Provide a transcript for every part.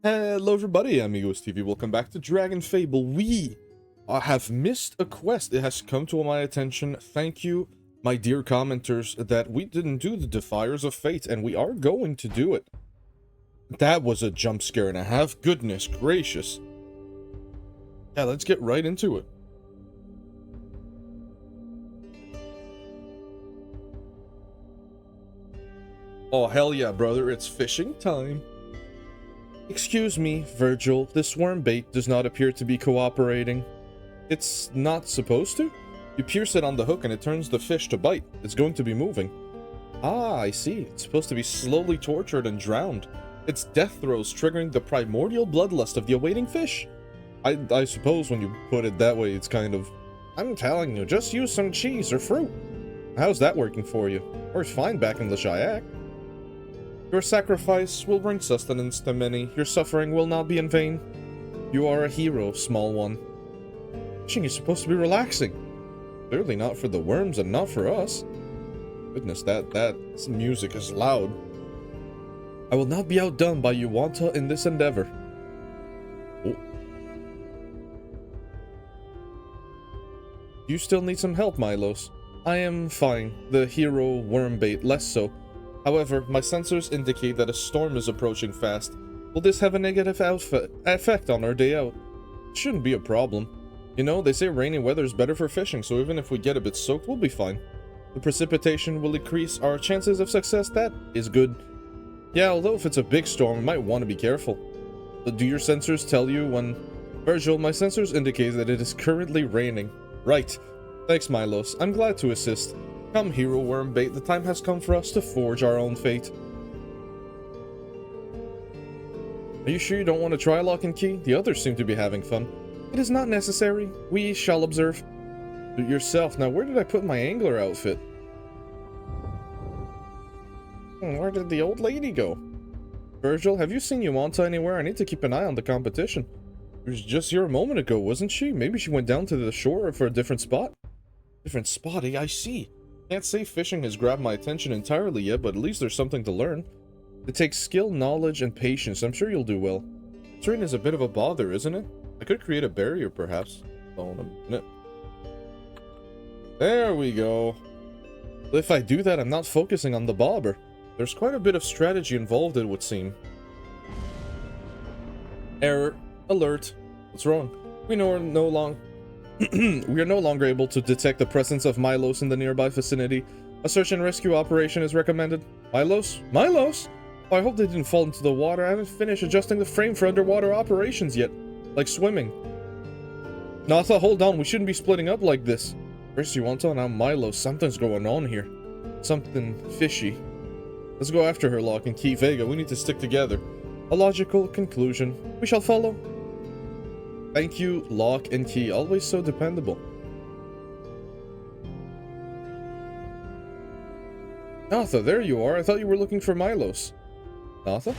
Hello everybody, Amigos TV, welcome back to Dragonfable. We have missed a quest. It has come to my attention, thank you, my dear commenters, that we didn't do the Defiers of Fate, and we are going to do it. That was a jump scare and a half, goodness gracious. Yeah, let's get right into it. Oh hell yeah, brother, it's fishing time. Excuse me, Virgil, this worm bait does not appear to be cooperating. It's not supposed to? You pierce it on the hook and it turns the fish to bite. It's going to be moving. Ah, I see. It's supposed to be slowly tortured and drowned. Its death throes triggering the primordial bloodlust of the awaiting fish. I suppose when you put it that way, it's kind of... I'm telling you, just use some cheese or fruit. How's that working for you? Works fine back in the Shayak. Your sacrifice will bring sustenance to many. Your suffering will not be in vain. You are a hero, small one. Fishing is supposed to be relaxing. Clearly not for the worms and not for us. Goodness, that music is loud. I will not be outdone by you, Wanta, in this endeavor. Oh. You still need some help, Milos. I am fine. The hero worm bait less so. However, my sensors indicate that a storm is approaching fast. Will this have a negative effect on our day out? It shouldn't be a problem. You know, they say rainy weather is better for fishing, so even if we get a bit soaked, we'll be fine. The precipitation will increase our chances of success. That is good. Yeah, although if it's a big storm, we might want to be careful. But do your sensors tell you when... Virgil, my sensors indicate that it is currently raining. Right. Thanks, Milos. I'm glad to assist. Come, hero worm bait, the time has come for us to forge our own fate. Are you sure you don't want to try lock and key? The others seem to be having fun. It is not necessary. We shall observe. Do it yourself. Now, where did I put my angler outfit? Where did the old lady go? Virgil, have you seen Yuanta anywhere? I need to keep an eye on the competition. It was just here a moment ago, wasn't she? Maybe she went down to the shore for a different spot. Different spot, I see. Can't say fishing has grabbed my attention entirely yet, but at least there's something to learn. It takes skill, knowledge, and patience. I'm sure you'll do well. Terrain is a bit of a bother, isn't it? I could create a barrier, perhaps. Hold on a minute. There we go. If I do that, I'm not focusing on the bobber. There's quite a bit of strategy involved, it would seem. Error. Alert. What's wrong? We are no longer able to detect the presence of Milos in the nearby vicinity. A search and rescue operation is recommended. Milos? Milos? Oh, I hope they didn't fall into the water. I haven't finished adjusting the frame for underwater operations yet. Like swimming. Natha, hold on. We shouldn't be splitting up like this. First you want to, now Milos. Something's going on here. Something fishy. Let's go after her, Lock and Key. Vega, we need to stick together. A logical conclusion. We shall follow. Thank you, Lock and Key. Always so dependable. Natha, there you are. I thought you were looking for Milos. Natha?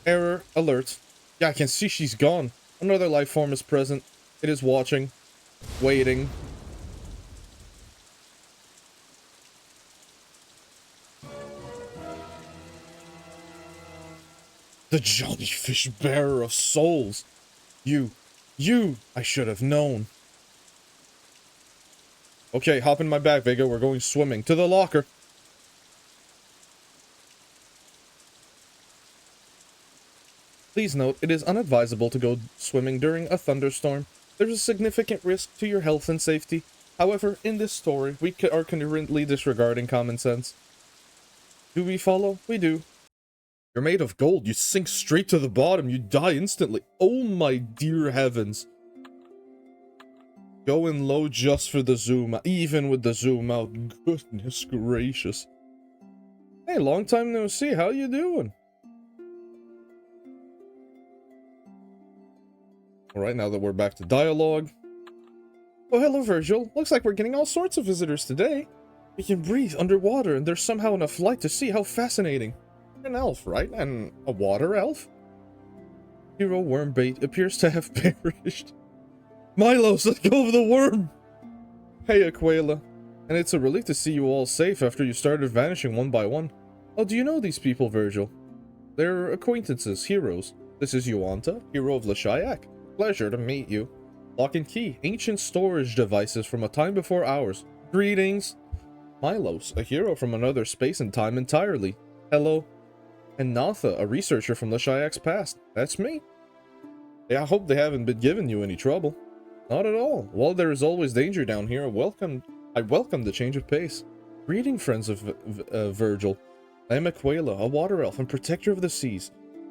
Error. Alert. Yeah, I can see she's gone. Another life form is present. It is watching. Waiting. The jellyfish bearer of souls. You, I should have known. Okay, hop in my bag, Vega. We're going swimming. To the locker. Please note, it is unadvisable to go swimming during a thunderstorm. There's a significant risk to your health and safety. However, in this story, we are currently disregarding common sense. Do we follow? We do. You're made of gold. You sink straight to the bottom. You die instantly. Oh my dear heavens. Going low just for the zoom out. Even with the zoom out. Goodness gracious. Hey, long time no see. How you doing? Alright, now that we're back to dialogue. Oh, hello, Virgil. Looks like we're getting all sorts of visitors today. We can breathe underwater and there's somehow enough light to see. How fascinating. An elf, right? And a water elf? Hero worm bait appears to have perished. Milos, let go of the worm! Hey, Aquila. And it's a relief to see you all safe after you started vanishing one by one. Oh, do you know these people, Virgil? They're acquaintances, heroes. This is Yuanta, hero of Lashayak. Pleasure to meet you. Lock and key, ancient storage devices from a time before ours. Greetings. Maleurous, a hero from another space and time entirely. Hello. And Natha, a researcher from Lashayak's past. That's me. Yeah, I hope they haven't been giving you any trouble. Not at all. While there is always danger down here, I welcome the change of pace. Greeting, friends of Virgil. I am Aquila, a water elf and protector of the seas.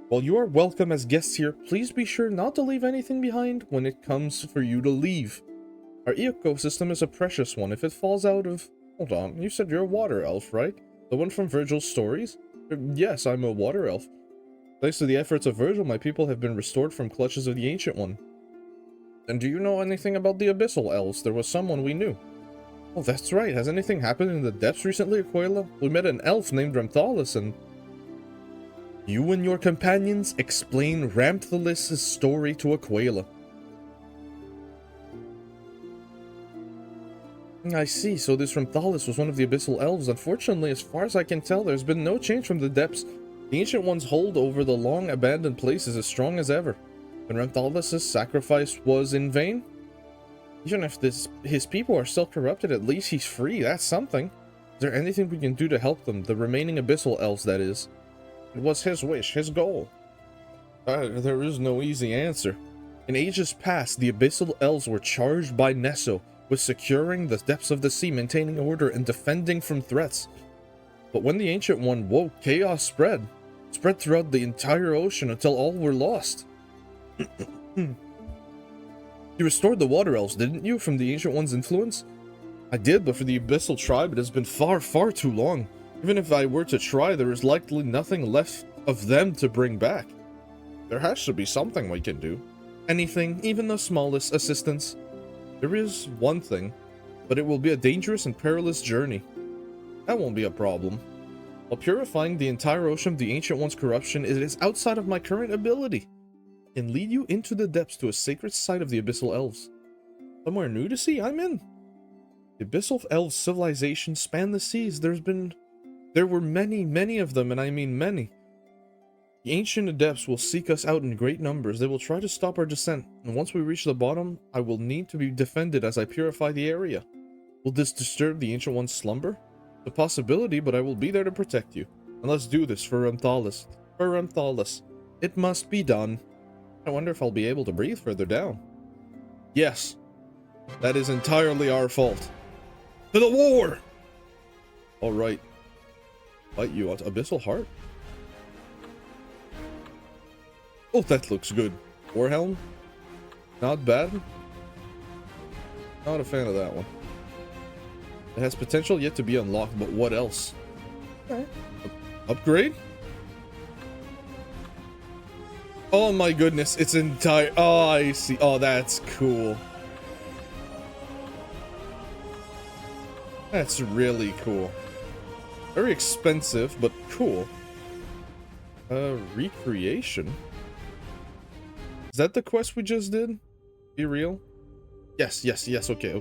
While you are welcome as guests here, please be sure not to leave anything behind when it comes for you to leave. Our ecosystem is a precious one. If it falls out of... Hold on, you said you're a water elf, right? The one from Virgil's stories? Yes, I'm a water elf. Thanks to the efforts of Virgil, my people have been restored from clutches of the Ancient One. And do you know anything about the Abyssal Elves? There was someone we knew. Oh, that's right. Has anything happened in the depths recently, Aquila? We met an elf named REMTHALAS'S and... You and your companions explain REMTHALAS'S story to Aquila. I see, so this REMTHALAS'S was one of the Abyssal Elves. Unfortunately, as far as I can tell, there's been no change from the depths. The Ancient One's hold over the long-abandoned place is as strong as ever. And REMTHALAS'S sacrifice was in vain? Even if his people are still corrupted, at least he's free. That's something. Is there anything we can do to help them? The remaining Abyssal Elves, that is. It was his wish, his goal. There is no easy answer. In ages past, the Abyssal Elves were charged by Nesso with securing the depths of the sea, maintaining order, and defending from threats. But when the Ancient One woke, chaos spread throughout the entire ocean until all were lost. You restored the Water Elves, didn't you, from the Ancient One's influence? I did, but for the Abyssal tribe it has been far, far too long. Even if I were to try, there is likely nothing left of them to bring back. There has to be something we can do. Anything, even the smallest assistance. There is one thing, but it will be a dangerous and perilous journey. That won't be a problem. While purifying the entire ocean of the Ancient One's corruption, it is outside of my current ability. I can lead you into the depths to a sacred site of the Abyssal Elves. Somewhere new to see? I'm in. The Abyssal Elves civilization spanned the seas. There were many of them, and I mean many. The ancient adepts will seek us out in great numbers. They will try to stop our descent, and once we reach the bottom, I will need to be defended as I purify the area. Will this disturb the Ancient One's slumber? It's a possibility, but I will be there to protect you. And let's do this for REMTHALAS'S. For REMTHALAS'S. It must be done. I wonder if I'll be able to breathe further down. Yes. That is entirely our fault. To the war! Alright. Fight you out. Abyssal Heart? Oh, that looks good. Warhelm? Not bad. Not a fan of that one. It has potential yet to be unlocked, but what else? Okay. Upgrade? Oh my goodness, it's entire... Oh, I see. Oh, that's cool. That's really cool. Very expensive, but cool. Recreation? Is that the quest we just did? Be real? Yes, okay.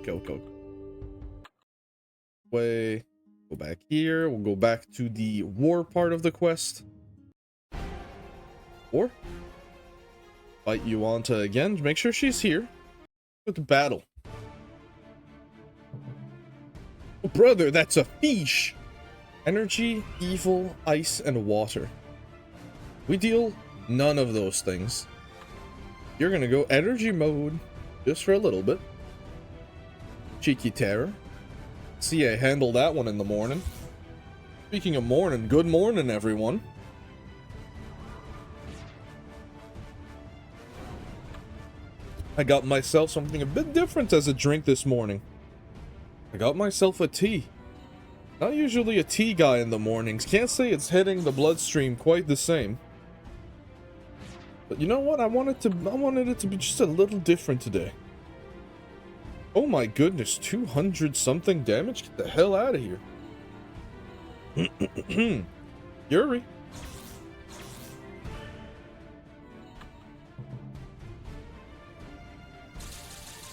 Way. Go back here. We'll go back to the war part of the quest. War? Fight Yuanta again. Make sure she's here. Go to battle. Oh, brother, that's a fish! Energy, evil, ice, and water. We deal none of those things. You're gonna go energy mode just for a little bit. Cheeky terror. See, I handled that one in the morning. Speaking of morning, good morning, everyone. I got myself something a bit different as a drink this morning. I got myself a tea. Not usually a tea guy in the mornings. Can't say it's hitting the bloodstream quite the same. But you know what? I wanted it to be just a little different today. Oh my goodness, 200 something damage? Get the hell out of here. Yuri.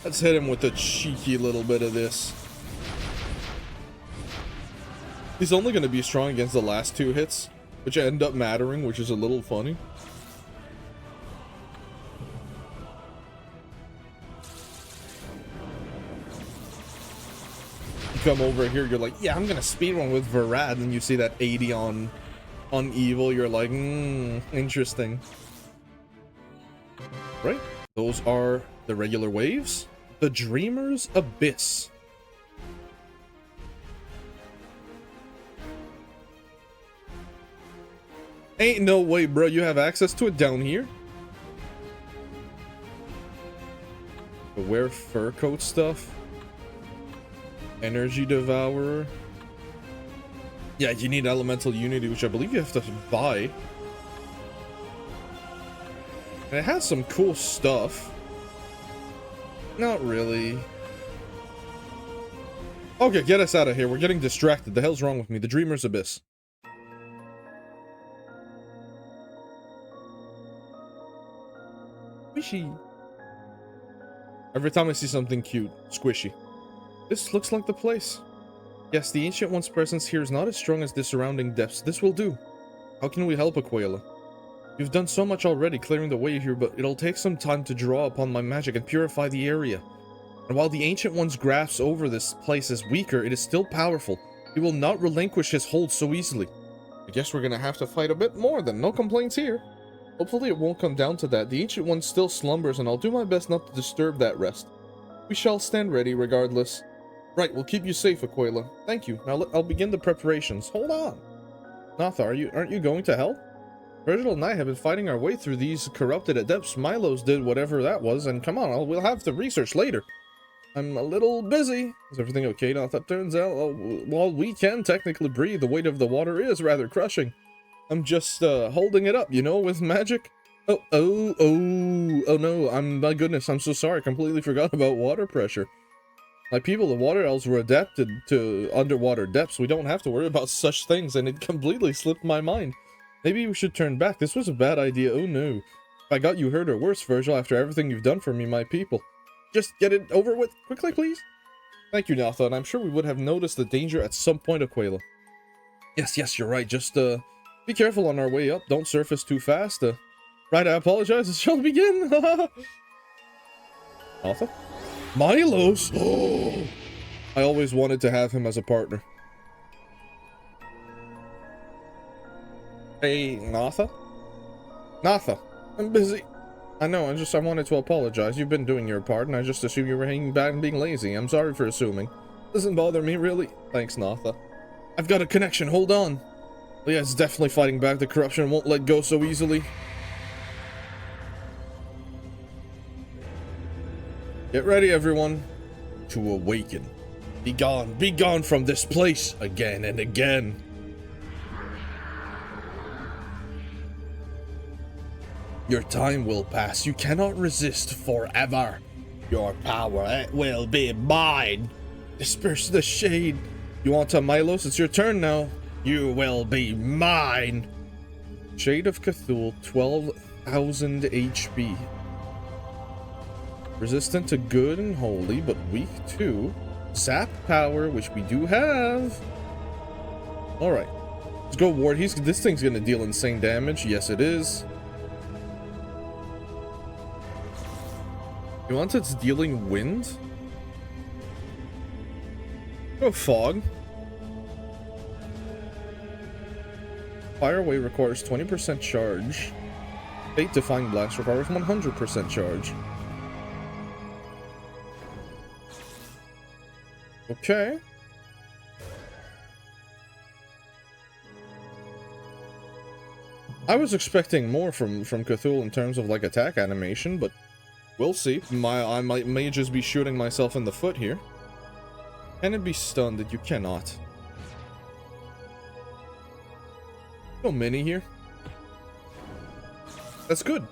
Let's hit him with a cheeky little bit of this. He's only going to be strong against the last two hits. which end up mattering, which is a little funny. You come over here, you're like, yeah, I'm gonna speedrun with Varad, and you see that 80 on evil, you're like, interesting. Right, those are the regular waves. The Dreamer's Abyss. Ain't no way, bro, you have access to it down here? The wear fur coat stuff. Energy Devourer. Yeah, you need Elemental Unity, which I believe you have to buy. And it has some cool stuff. Not really. Okay, get us out of here. We're getting distracted. The hell's wrong with me? The Dreamer's Abyss. Squishy. Every time I see something cute, squishy. This looks like the place. Yes, the Ancient One's presence here is not as strong as the surrounding depths. This will do. How can we help, Aquila? You've done so much already clearing the way here, but it'll take some time to draw upon my magic and purify the area. And while the Ancient One's grasp over this place is weaker, it is still powerful. He will not relinquish his hold so easily. I guess we're gonna have to fight a bit more then. No complaints here. Hopefully it won't come down to that. The Ancient One still slumbers, and I'll do my best not to disturb that rest. We shall stand ready regardless. Right, we'll keep you safe, Aquila. Thank you. Now I'll begin the preparations. Hold on. Natha, aren't you going to help? Virgil and I have been fighting our way through these corrupted adepts. Milos did whatever that was, and come on, we'll have the research later. I'm a little busy. Is everything okay, Natha? Turns out, while we can technically breathe, the weight of the water is rather crushing. I'm just holding it up, you know, with magic. Oh no, my goodness, I'm so sorry. I completely forgot about water pressure. My people, the water elves, were adapted to underwater depths. We don't have to worry about such things, and it completely slipped my mind. Maybe we should turn back. This was a bad idea. Oh no. If I got you hurt or worse, Virgil, after everything you've done for me, my people. Just get it over with quickly, please. Thank you, Natha, and I'm sure we would have noticed the danger at some point, Aquila. Yes, you're right. Just, be careful on our way up. Don't surface too fast. Right, I apologize. It shall begin. Natha? Milos! Oh! I always wanted to have him as a partner. Hey, Natha? Natha, I'm busy. I know, I wanted to apologize. You've been doing your part, and I just assumed you were hanging back and being lazy. I'm sorry for assuming. Doesn't bother me, really. Thanks, Natha. I've got a connection, hold on. Oh, yeah, it's definitely fighting back. The corruption won't let go so easily. Get ready, everyone, to awaken. Be gone from this place again and again. Your time will pass. You cannot resist forever. Your power, it will be mine. Disperse the shade. You want to Milos? It's your turn now. You will be mine. Shade of Cthulhu, 12,000 HP. Resistant to good and holy, but weak to sap power, which we do have. Alright. Let's go, Ward. This thing's gonna deal insane damage. Yes, it is. You want it's dealing wind? Go fog. Fire Away requires 20% charge. Fate Defying Blast requires 100% charge. Okay. I was expecting more from Cthulhu in terms of like attack animation, but we'll see. I may just be shooting myself in the foot here. Can it be stunned? That you cannot. No mini here. That's good.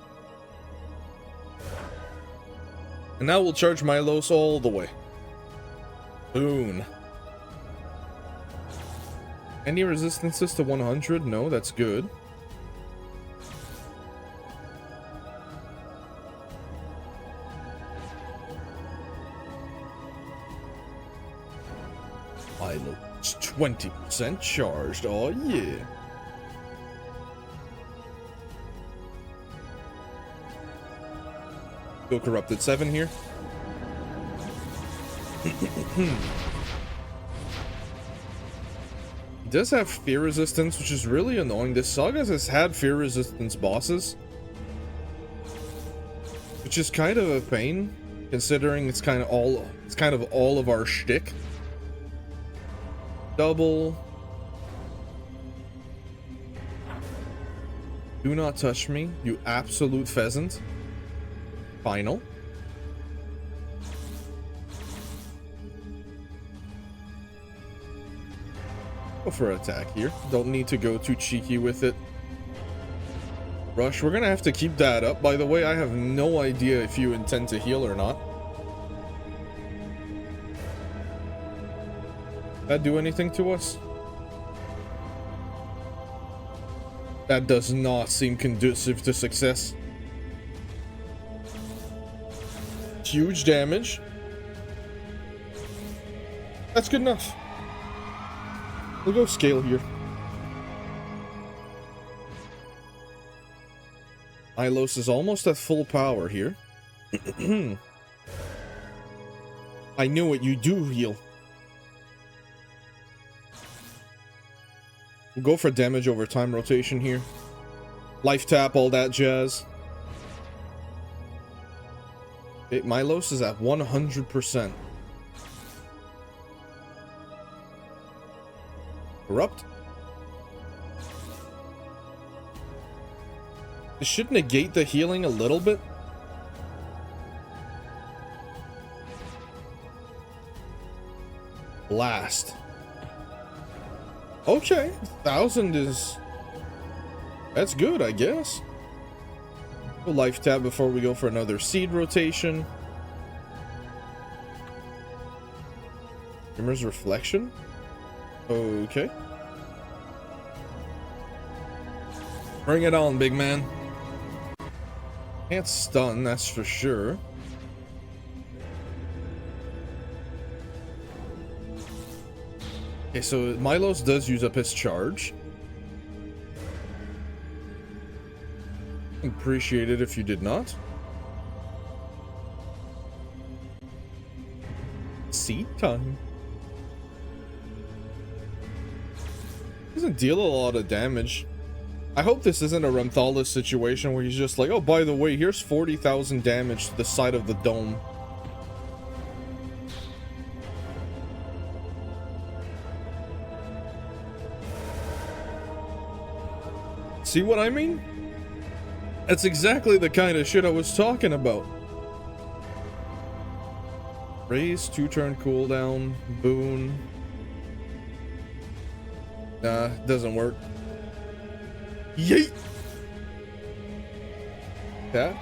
And now we'll charge Milos all the way. Boon. Any resistances to 100? No, that's good. Milos 20% charged. Oh yeah. Go Corrupted 7 here. He does have fear resistance, which is really annoying. This saga has had fear resistance bosses, which is kind of a pain, considering it's kind of all of our shtick. Double. Do not touch me, you absolute pheasant. Final. Go for attack here. Don't need to go too cheeky with it. Rush, we're gonna have to keep that up. By the way, I have no idea if you intend to heal or not. That do anything to us? That does not seem conducive to success. Huge damage. That's good enough. We'll go scale here. Maleurous is almost at full power here. I knew it, you do heal. We'll go for damage over time rotation here. Life tap, all that jazz. Okay, Maleurous is at 100%. Corrupt. This should negate the healing a little bit. Blast. Okay, 1,000 is... that's good, I guess. We'll life tap before we go for another seed rotation. Shimmer's Reflection. Okay. Bring it on, big man. Can't stun, that's for sure. Okay, so Maleurous does use up his charge. Appreciate it if you did not. Seed time. Doesn't deal a lot of damage. I hope this isn't a REMTHALAS'S situation where he's just like, oh, by the way, here's 40,000 damage to the side of the dome. See what I mean? That's exactly the kind of shit I was talking about. Raise, 2-turn cooldown, boon. Nah, doesn't work. Yeet! Yeah.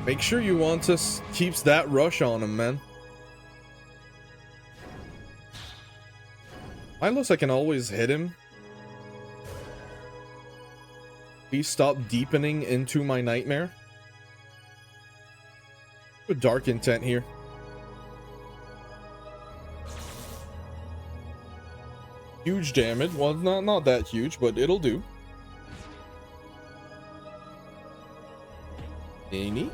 Make sure you want to keeps that rush on him, man. Maleurous, I can always hit him. Please stop deepening into my nightmare. With Dark Intent here. Huge damage. Well, not that huge, but it'll do. Any?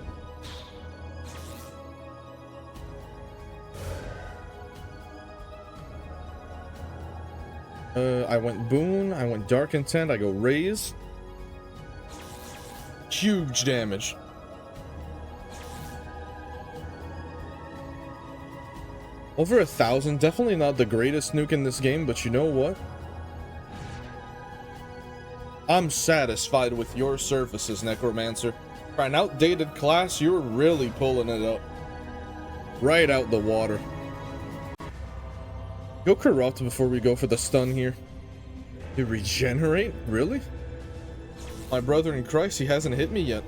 I went boon. I went Dark Intent. I go raise. Huge damage. Over 1,000. Definitely not the greatest nuke in this game, but you know what? I'm satisfied with your services, Necromancer. For an outdated class, you're really pulling it up. Right out the water. Go Corrupt before we go for the stun here. You regenerate? Really? My brother in Christ, he hasn't hit me yet.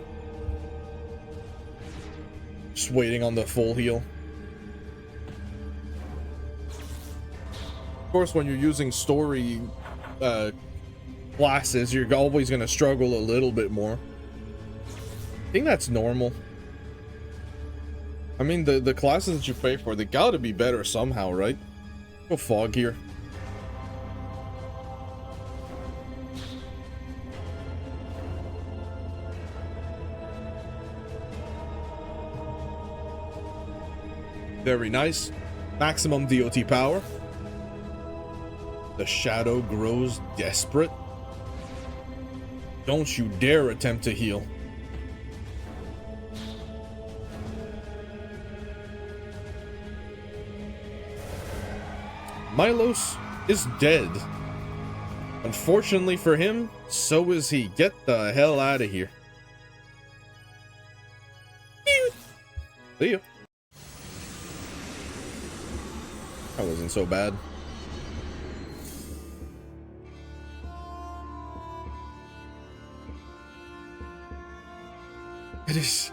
Just waiting on the full heal. Of course, when you're using story classes, you're always going to struggle a little bit more. I think that's normal. I mean, the classes that you pay for, they gotta be better somehow, right? Go Fog here. Very nice. Maximum DOT power. The shadow grows desperate. Don't you dare attempt to heal. Maleurous is dead. Unfortunately for him, so is he. Get the hell out of here. See ya. That wasn't so bad. It's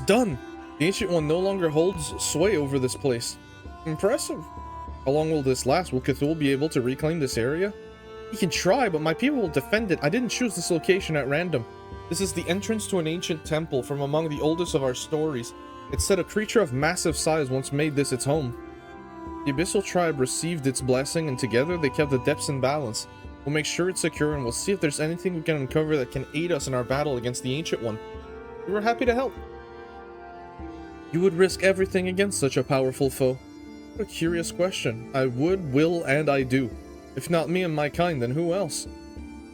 done. The Ancient One no longer holds sway over this place. Impressive. How long will this last? Will Cthulhu be able to reclaim this area? He can try, but my people will defend it. I didn't choose this location at random. This is the entrance to an ancient temple from among the oldest of our stories. It said a creature of massive size once made this its home. The Abyssal tribe received its blessing, and together they kept the depths in balance. We'll make sure it's secure, and we'll see if there's anything we can uncover that can aid us in our battle against the Ancient One. We were happy to help. You would risk everything against such a powerful foe? What a curious question. I would, will, and I do. If not me and my kind, then who else?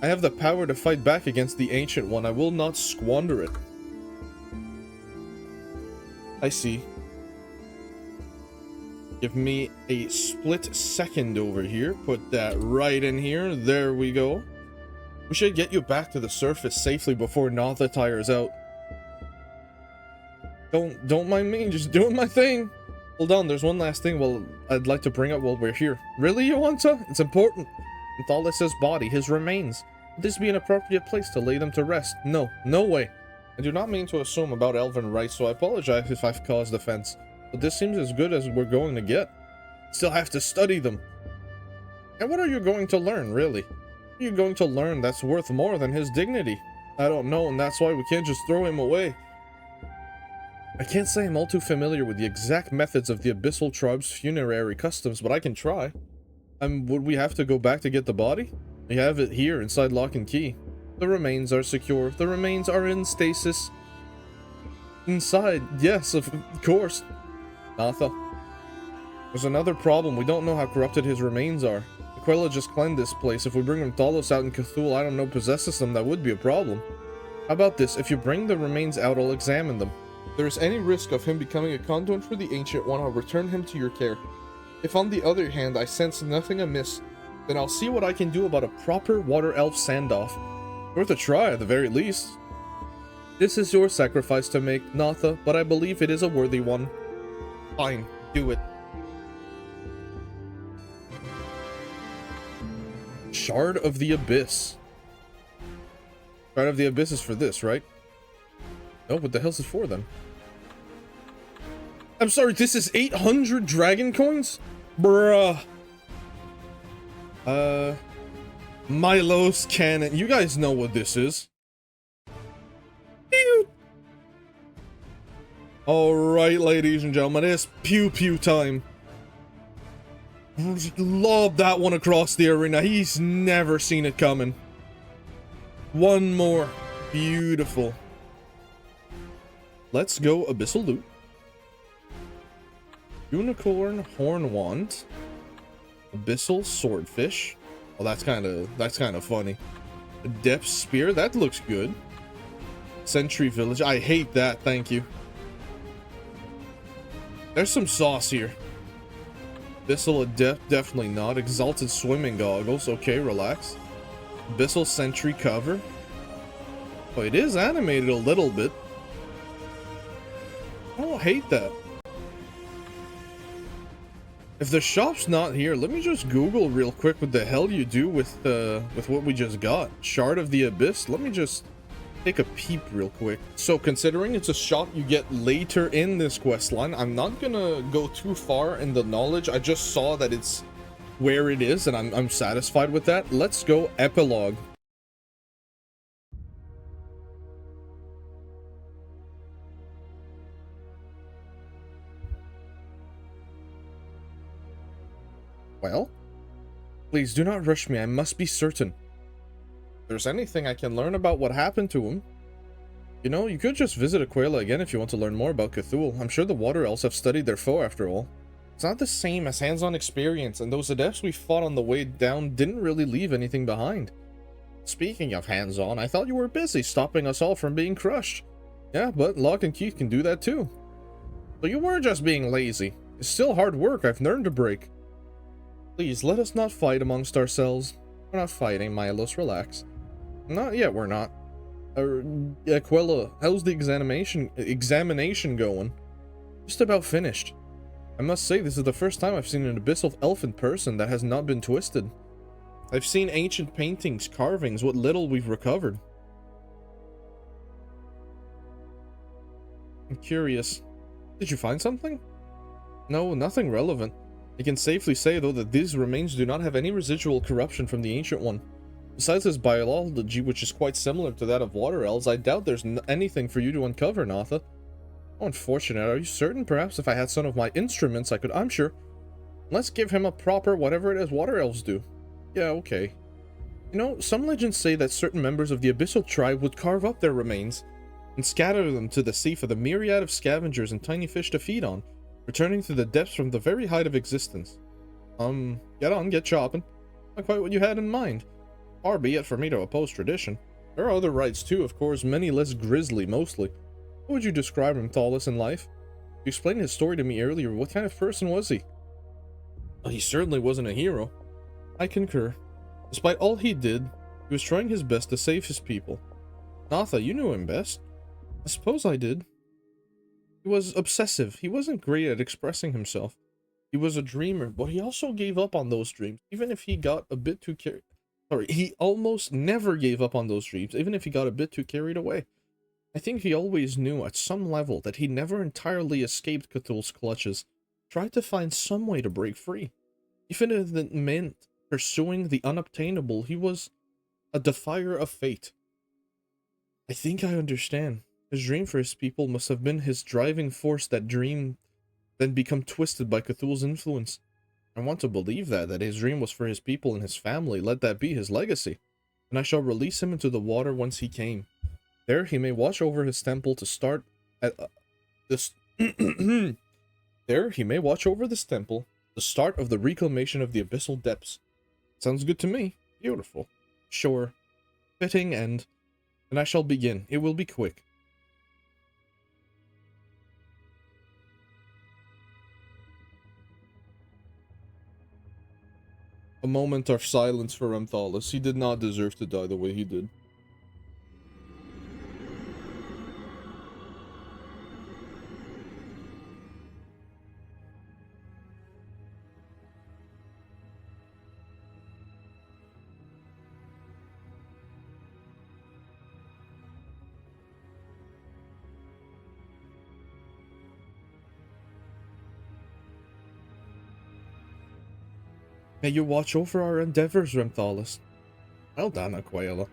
I have the power to fight back against the Ancient One. I will not squander it. I see. Give me a split second over here. Put that right in here. There we go. We should get you back to the surface safely before Natha tires out. Don't mind me, just doing my thing. Hold on, there's one last thing I'd like to bring up while we're here. Really, you want to? It's important. REMTHALAS'S body, his remains. Would this be an appropriate place to lay them to rest? No, no way. I do not mean to assume about elven rights, so I apologize if I've caused offense. But this seems as good as we're going to get. Still have to study them. And what are you going to learn, really? What are you going to learn that's worth more than his dignity? I don't know, and that's why we can't just throw him away. I can't say I'm all too familiar with the exact methods of the Abyssal tribe's funerary customs, but I can try. Would we have to go back to get the body? We have it here inside lock and key. The remains are secure. The remains are in stasis. Inside, yes, of course. Natha. There's another problem. We don't know how corrupted his remains are. Aquila just cleansed this place. If we bring REMTHALAS out and Cthulhu, I don't know, possesses them, that would be a problem. How about this? If you bring the remains out, I'll examine them. If there is any risk of him becoming a conduit for the Ancient One, I'll return him to your care. If on the other hand I sense nothing amiss, then I'll see what I can do about a proper water elf send-off. Worth a try at the very least. This is your sacrifice to make, Natha, but I believe it is a worthy one. Fine, do it. Shard of the Abyss. Shard of the Abyss is for this, right? No, what the hell's it for then? I'm sorry, this is 800 dragon coins? Bruh. Milos cannon. You guys know what this is. Alright, ladies and gentlemen, it's pew pew time. Lob that one across the arena. He's never seen it coming. One more. Beautiful. Let's go Abyssal Loot. Unicorn Horn Wand. Abyssal Swordfish. Oh, that's kind of funny. A Depth Spear, that looks good. Sentry Village, I hate that, thank you. There's some sauce here. Abyssal Adept, definitely not. Exalted Swimming Goggles, okay, relax. Abyssal Sentry Cover. Oh, it is animated a little bit. I don't hate that. If the shop's not here, let me just Google real quick what the hell you do with what we just got. Shard of the Abyss. Let me just take a peep real quick. So considering it's a shop you get later in this questline, I'm not gonna go too far in the knowledge. I just saw that it's where it is, and I'm satisfied with that. Let's go epilogue. Well, please do not rush me. I must be certain. If there's anything I can learn about what happened to him, You know, you could just visit Aquila again if you want to learn more about Cthulhu. I'm sure the Water Elves have studied their foe after all. It's not the same as hands-on experience, and those adepts we fought on the way down didn't really leave anything behind. Speaking of hands-on, I thought you were busy stopping us all from being crushed. Yeah, but Locke and Keith can do that too. So you were just being lazy. It's still hard work I've learned to break. Please, let us not fight amongst ourselves. We're not fighting, Maleurous, relax. Not yet, we're not. Aquila, how's the examination going? Just about finished. I must say, this is the first time I've seen an abyssal elf in person that has not been twisted. I've seen ancient paintings, carvings, what little we've recovered. I'm curious. Did you find something? No, nothing relevant. I can safely say, though, that these remains do not have any residual corruption from the ancient one. Besides his biology, which is quite similar to that of water elves, I doubt there's anything for you to uncover, Natha. How unfortunate. Are you certain? Perhaps if I had some of my instruments, I could... I'm sure. Let's give him a proper whatever it is water elves do. Yeah, okay. You know, some legends say that certain members of the abyssal tribe would carve up their remains and scatter them to the sea for the myriad of scavengers and tiny fish to feed on, returning to the depths from the very height of existence. Get on, get chopping. Not quite what you had in mind. Far be it for me to oppose tradition. There are other rites too, of course, many less grisly, mostly. How would you describe REMTHALAS in life? You explained his story to me earlier. What kind of person was he? Well, he certainly wasn't a hero. I concur. Despite all he did, he was trying his best to save his people. Natha, you knew him best. I suppose I did. He was obsessive. He wasn't great at expressing himself. He was a dreamer, but he also gave up on those dreams, even if he got a bit too carried... Sorry, he almost never gave up on those dreams, even if he got a bit too carried away. I think he always knew at some level that he never entirely escaped Cthulhu's clutches, tried to find some way to break free. Even if it meant pursuing the unobtainable, he was a defier of fate. I think I understand. His dream for his people must have been his driving force. That dream then become twisted by Cthulhu's influence. I want to believe that his dream was for his people and his family. Let that be his legacy. And I shall release him into the water once he came. There he may watch over his temple to start at this. There he may watch over this temple, the start of the reclamation of the abyssal depths. Sounds good to me. Beautiful. Sure. Fitting end. And I shall begin. It will be quick. A moment of silence for REMTHALAS. He did not deserve to die the way he did. May you watch over our endeavors, REMTHALAS. Well done, Aquila.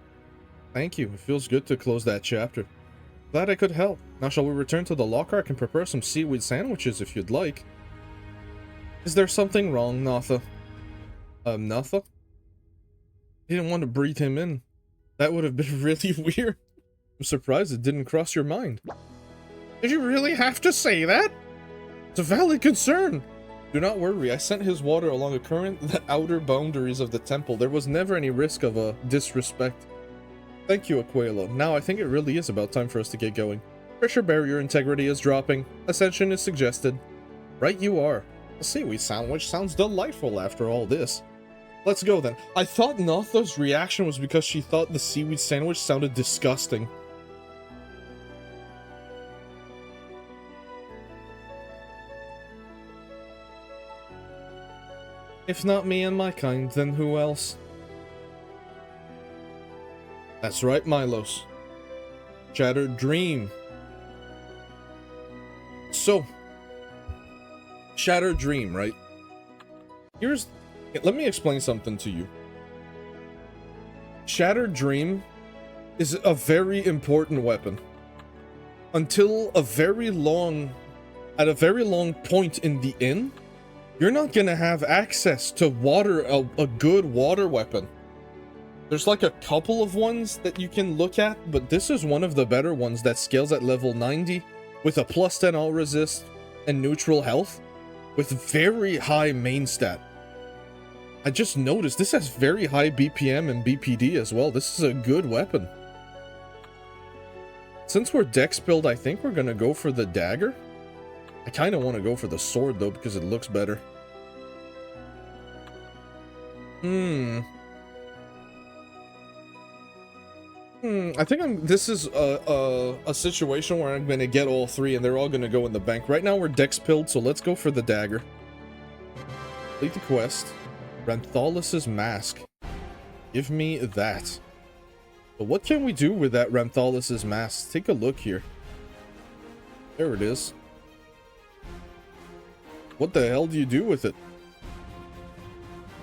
Thank you. It feels good to close that chapter. Glad I could help. Now shall we return to the locker? I can prepare some seaweed sandwiches if you'd like. Is there something wrong, Natha? Natha? I didn't want to breathe him in. That would have been really weird. I'm surprised it didn't cross your mind. Did you really have to say that? It's a valid concern. Do not worry, I sent his water along the outer boundaries of the temple. There was never any risk of a disrespect. Thank you, Aquila. Now I think it really is about time for us to get going. Pressure barrier integrity is dropping. Ascension is suggested. Right you are. A seaweed sandwich sounds delightful after all this. Let's go then. I thought Natha's reaction was because she thought the seaweed sandwich sounded disgusting. If not me and my kind, then who else? That's right, Milos. Shattered Dream. So, Shattered Dream, right? Let me explain something to you. Shattered Dream is a very important weapon. Until at a very long point in the inn, you're not gonna have access to a good water weapon. There's like a couple of ones that you can look at, but this is one of the better ones that scales at level 90 with a plus 10 all resist and neutral health with very high main stat. I just noticed this has very high BPM and BPD as well. This is a good weapon. Since we're dex build, I think we're gonna go for the dagger. I kind of want to go for the sword though because it looks better. I think this is a situation where I'm gonna get all three and they're all gonna go in the bank. Right now we're dex pilled, so let's go for the dagger. Complete the quest. REMTHALAS'S mask. Give me that. But what can we do with that REMTHALAS'S mask? Take a look here. There it is. What the hell do you do with it?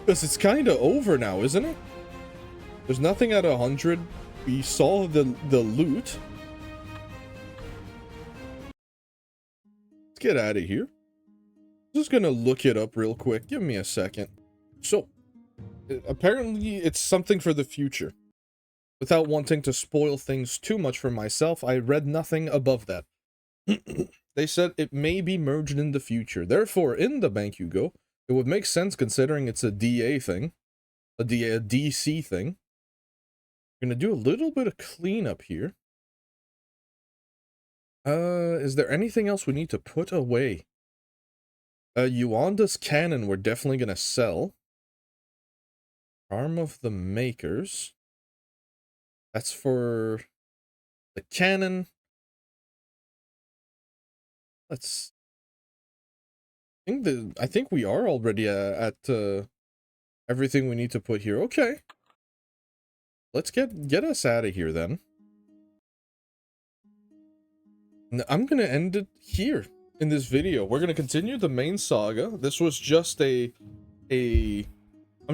Because it's kind of over now, isn't it? There's nothing at 100. We saw the loot. Let's get out of here. I'm just gonna look it up real quick. Give me a second. So, apparently it's something for the future. Without wanting to spoil things too much for myself, I read nothing above that. They said it may be merged in the future. Therefore, in the bank you go. It would make sense considering it's a DA thing. A DC thing. We're gonna do a little bit of cleanup here. Is there anything else we need to put away? Yuanda's cannon we're definitely gonna sell. Arm of the Makers. That's for the cannon. Let's... I think we are already at everything we need to put here. Okay. Let's get us out of here then. I'm gonna end it here in this video. We're gonna continue the main saga. This was just I'm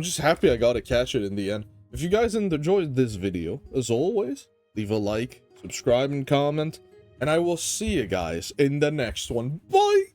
just happy I got to catch it in the end. If you guys enjoyed this video, as always, leave a like, subscribe, and comment, and I will see you guys in the next one. Bye!